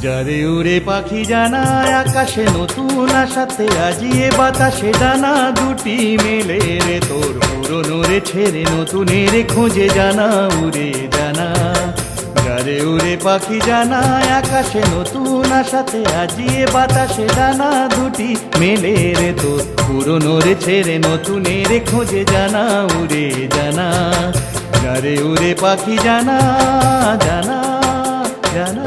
যারে উড়ে পাখি জানায় আকাশে নতুন আশাতে আজিয়ে বাতাসে ডানা দুটি মেলে রে তোর পুরনো রে ছেড়ে নতুনের খোঁজে জানা উড়ে জানা। যারে উড়ে পাখি জানায় আকাশে নতুন আশাতে আজিয়ে বাতাসে ডানা দুটি মেলে রে তোর পুরনো রে ছেড়ে নতুনের খোঁজে জানা উড়ে জানা। যারে উড়ে পাখি জানা জানা জানা।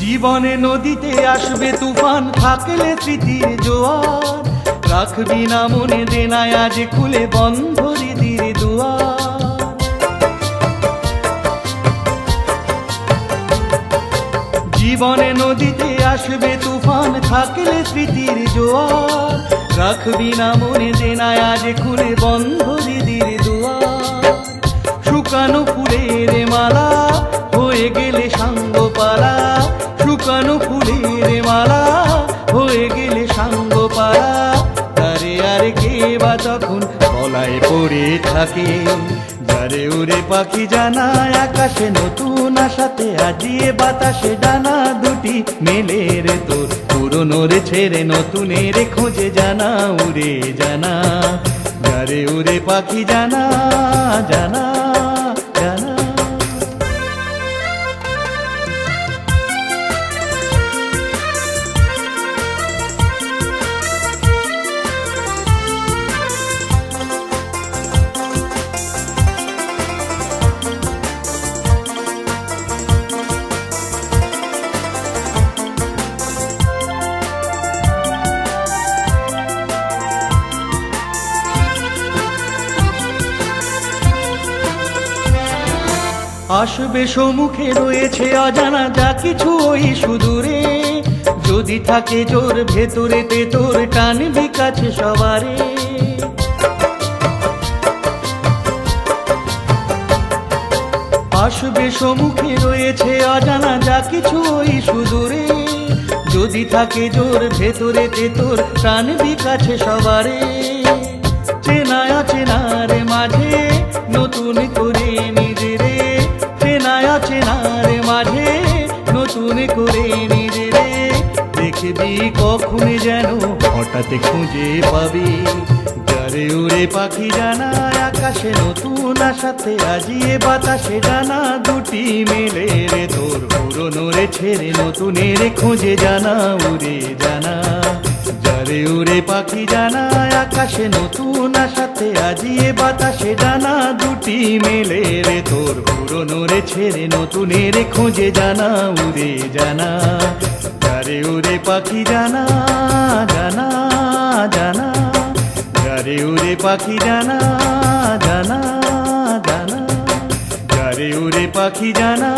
জীবনে নদীতে আসবে তুফান থাকলে স্মৃতির জোয়ার, রাখবি না মনে দেনায় আজ খুলে বন্ধ হৃদির দুয়ার। জীবনে নদীতে আসবে তুফান থাকলে স্মৃতির জোয়ার, রাখবি না মনে দেনায় আজ খুলে বন্ধ হৃদির দুয়ার। শুকানো ফুলের মালা হয়ে গেলে সাঙ্গপালা, শুকানো ফুলের মালা হয়ে গেলে সাঙ্গপালা। তারে আর কে বা তখন গলায় পড়ে থাকে। যারে উড়ে পাখি জানায় আকাশে নতুন আশাতে আজিয়ে বাতাসে ডানা দুটি মেলে রে তোর পুরনো রে ছেড়ে নতুনের খোঁজে জানা উড়ে জানা। যারে উড়ে পাখি জানা জানা জানা। আসবে সম্মুখে রয়েছে অজানা যা কিছু ওই সুদূরে, যদি থাকে জোর ভেতরেতে তোর টানবি কাছে সবারে। আসবে সম্মুখে রয়েছে অজানা যা কিছু ওই সুদূরে, যদি থাকে জোর ভেতরেতে তোর টানবি কাছে সবারে। চেনা অচেনার মাঝে নতুন করে নিজেরে, চেনার মাঝে নতুন করে নিজেরে দেখবি কখন যেন হঠাৎ খুঁজে পাবি। যারে উড়ে পাখি জানায় আকাশে নতুন আশাতে আজিয়ে বাতাসে ডানা দুটি মেলে রে তোর পুরনো রে ছেড়ে নতুনের খোঁজে জানা উড়ে জানা। যারে উড়ে পাখি জানায় আকাশে নতুন আশাতে আজিয়ে বাতাসে ডানা দুটি মেলে রে তোর পুরনো রে ছেড়ে নতুনের খোঁজে জানা উড়ে জানা। যারে উড়ে পাখি জানা জানা জানা। যারে উড়ে পাখি জানা জানা জানা। যারে উড়ে পাখি জানা।